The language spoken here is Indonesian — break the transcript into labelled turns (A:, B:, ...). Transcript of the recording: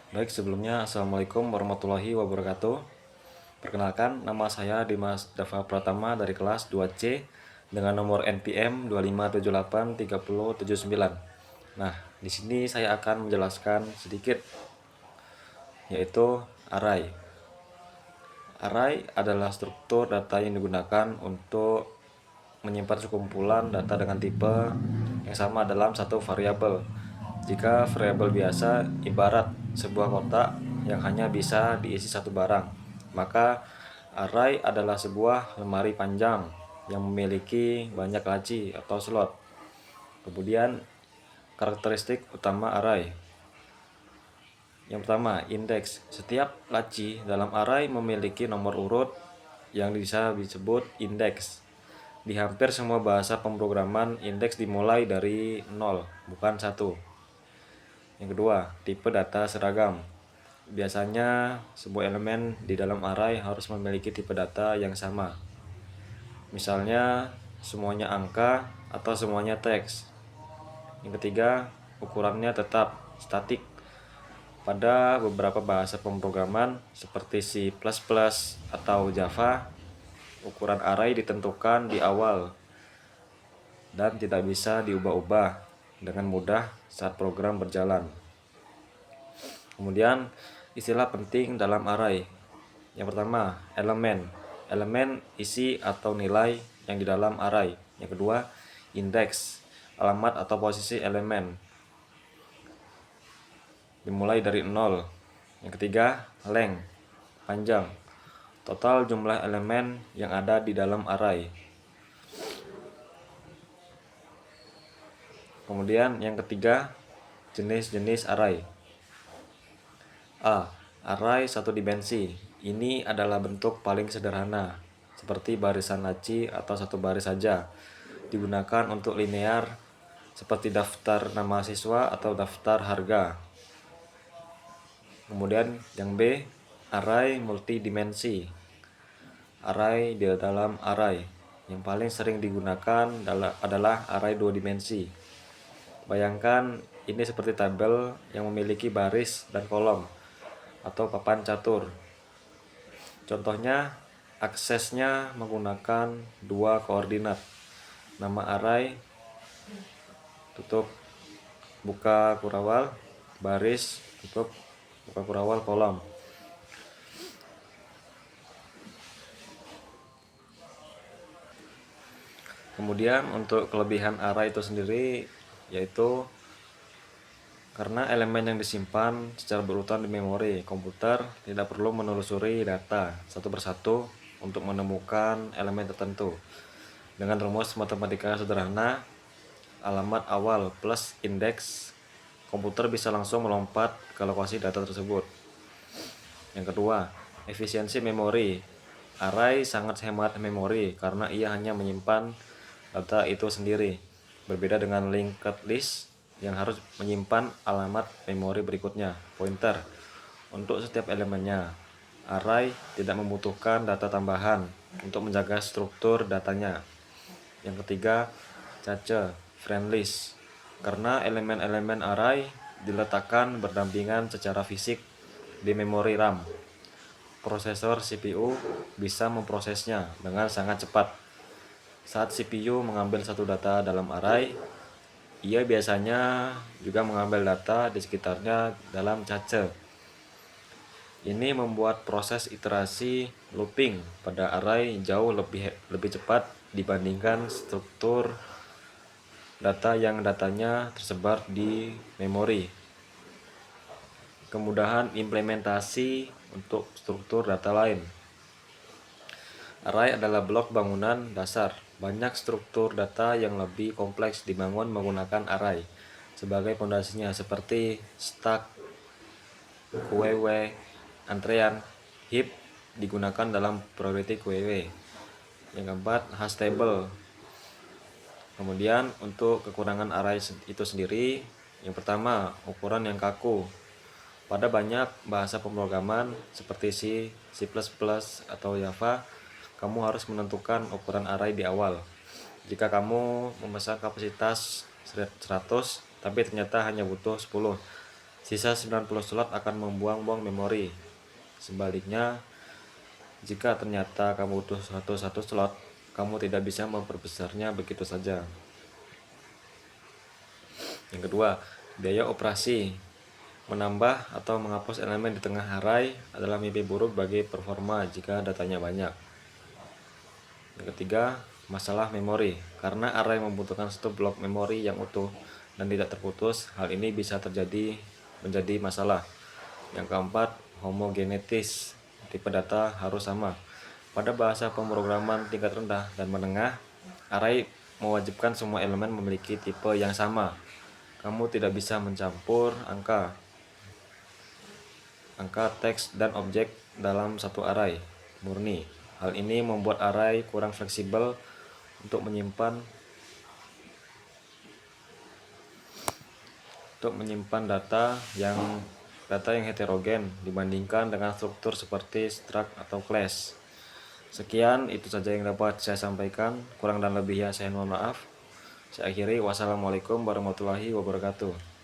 A: Baik, sebelumnya Assalamualaikum warahmatullahi wabarakatuh. Perkenalkan, nama saya Dimas Dava Pratama dari kelas 2C dengan nomor NPM 25783079. Nah, di sini saya akan menjelaskan sedikit yaitu array. Array adalah struktur data yang digunakan untuk menyimpan sekumpulan data dengan tipe yang sama dalam satu variabel. Jika variabel biasa ibarat sebuah kotak yang hanya bisa diisi satu barang, maka array adalah sebuah lemari panjang yang memiliki banyak laci atau slot. Kemudian karakteristik utama array. Yang pertama, indeks. Setiap laci dalam array memiliki nomor urut yang bisa disebut indeks. Di hampir semua bahasa pemrograman, indeks dimulai dari 0, bukan 1. Yang kedua, tipe data seragam. Biasanya sebuah elemen di dalam array harus memiliki tipe data yang sama. Misalnya, semuanya angka atau semuanya teks. Yang ketiga, ukurannya tetap statik. Pada beberapa bahasa pemrograman seperti C++ atau Java, ukuran array ditentukan di awal dan tidak bisa diubah-ubah dengan mudah saat program berjalan. Kemudian, istilah penting dalam array. Yang pertama, elemen. Elemen isi atau nilai yang di dalam array. Yang kedua, indeks, alamat atau posisi elemen, dimulai dari 0. Yang ketiga, length, panjang, total jumlah elemen yang ada di dalam array. Kemudian yang ketiga, jenis-jenis array. A. Array satu dimensi. Ini adalah bentuk paling sederhana, seperti barisan laci atau satu baris saja. Digunakan untuk linear, seperti daftar nama siswa atau daftar harga. Kemudian yang B, array multidimensi. Array di dalam array. Yang paling sering digunakan adalah array dua dimensi. Bayangkan ini seperti tabel yang memiliki baris dan kolom atau papan catur. Contohnya, aksesnya menggunakan dua koordinat. Nama array, tutup buka kurawal, baris, tutup buka kurawal, kolom. Kemudian untuk kelebihan array itu sendiri yaitu karena elemen yang disimpan secara berurutan di memori komputer tidak perlu menelusuri data satu persatu untuk menemukan elemen tertentu. Dengan rumus matematika sederhana, alamat awal plus indeks, komputer bisa langsung melompat ke lokasi data tersebut. Yang kedua, efisiensi memori. Array sangat hemat memori karena ia hanya menyimpan data itu sendiri. Berbeda dengan linked list yang harus menyimpan alamat memori berikutnya, pointer, untuk setiap elemennya. Array tidak membutuhkan data tambahan untuk menjaga struktur datanya. Yang ketiga, cache, friend list. Karena elemen-elemen array diletakkan berdampingan secara fisik di memori RAM, prosesor CPU bisa memprosesnya dengan sangat cepat. Saat CPU mengambil satu data dalam array, ia biasanya juga mengambil data di sekitarnya dalam cache. Ini membuat proses iterasi looping pada array jauh lebih cepat dibandingkan struktur data yang datanya tersebar di memori. Kemudahan implementasi untuk struktur data lain. Array adalah blok bangunan dasar. Banyak struktur data yang lebih kompleks dibangun menggunakan array sebagai fondasinya, seperti stack, queue, antrean, heap digunakan dalam priority queue. Yang keempat, hash table. Kemudian untuk kekurangan array itu sendiri, yang pertama, ukuran yang kaku. Pada banyak bahasa pemrograman seperti C, C++ atau Java, kamu harus menentukan ukuran array di awal. Jika kamu memesan kapasitas 100 tapi ternyata hanya butuh 10, Sisa 90 slot akan membuang-buang memori. Sebaliknya, jika ternyata kamu butuh satu slot, kamu tidak bisa memperbesarnya begitu saja. Yang kedua, biaya operasi. Menambah atau menghapus elemen di tengah array adalah mimpi buruk bagi performa jika datanya banyak. Yang ketiga, masalah memori. Karena array membutuhkan satu blok memori yang utuh dan tidak terputus, hal ini bisa menjadi masalah. Yang keempat, homogenetis. Tipe data harus sama. Pada bahasa pemrograman tingkat rendah dan menengah, array mewajibkan semua elemen memiliki tipe yang sama. Kamu tidak bisa mencampur angka, teks, dan objek dalam satu array murni. Hal ini membuat array kurang fleksibel untuk menyimpan data yang heterogen dibandingkan dengan struktur seperti struct atau class. Sekian, itu saja yang dapat saya sampaikan. Kurang dan lebihnya saya mohon maaf. Saya akhiri. Wassalamualaikum warahmatullahi wabarakatuh.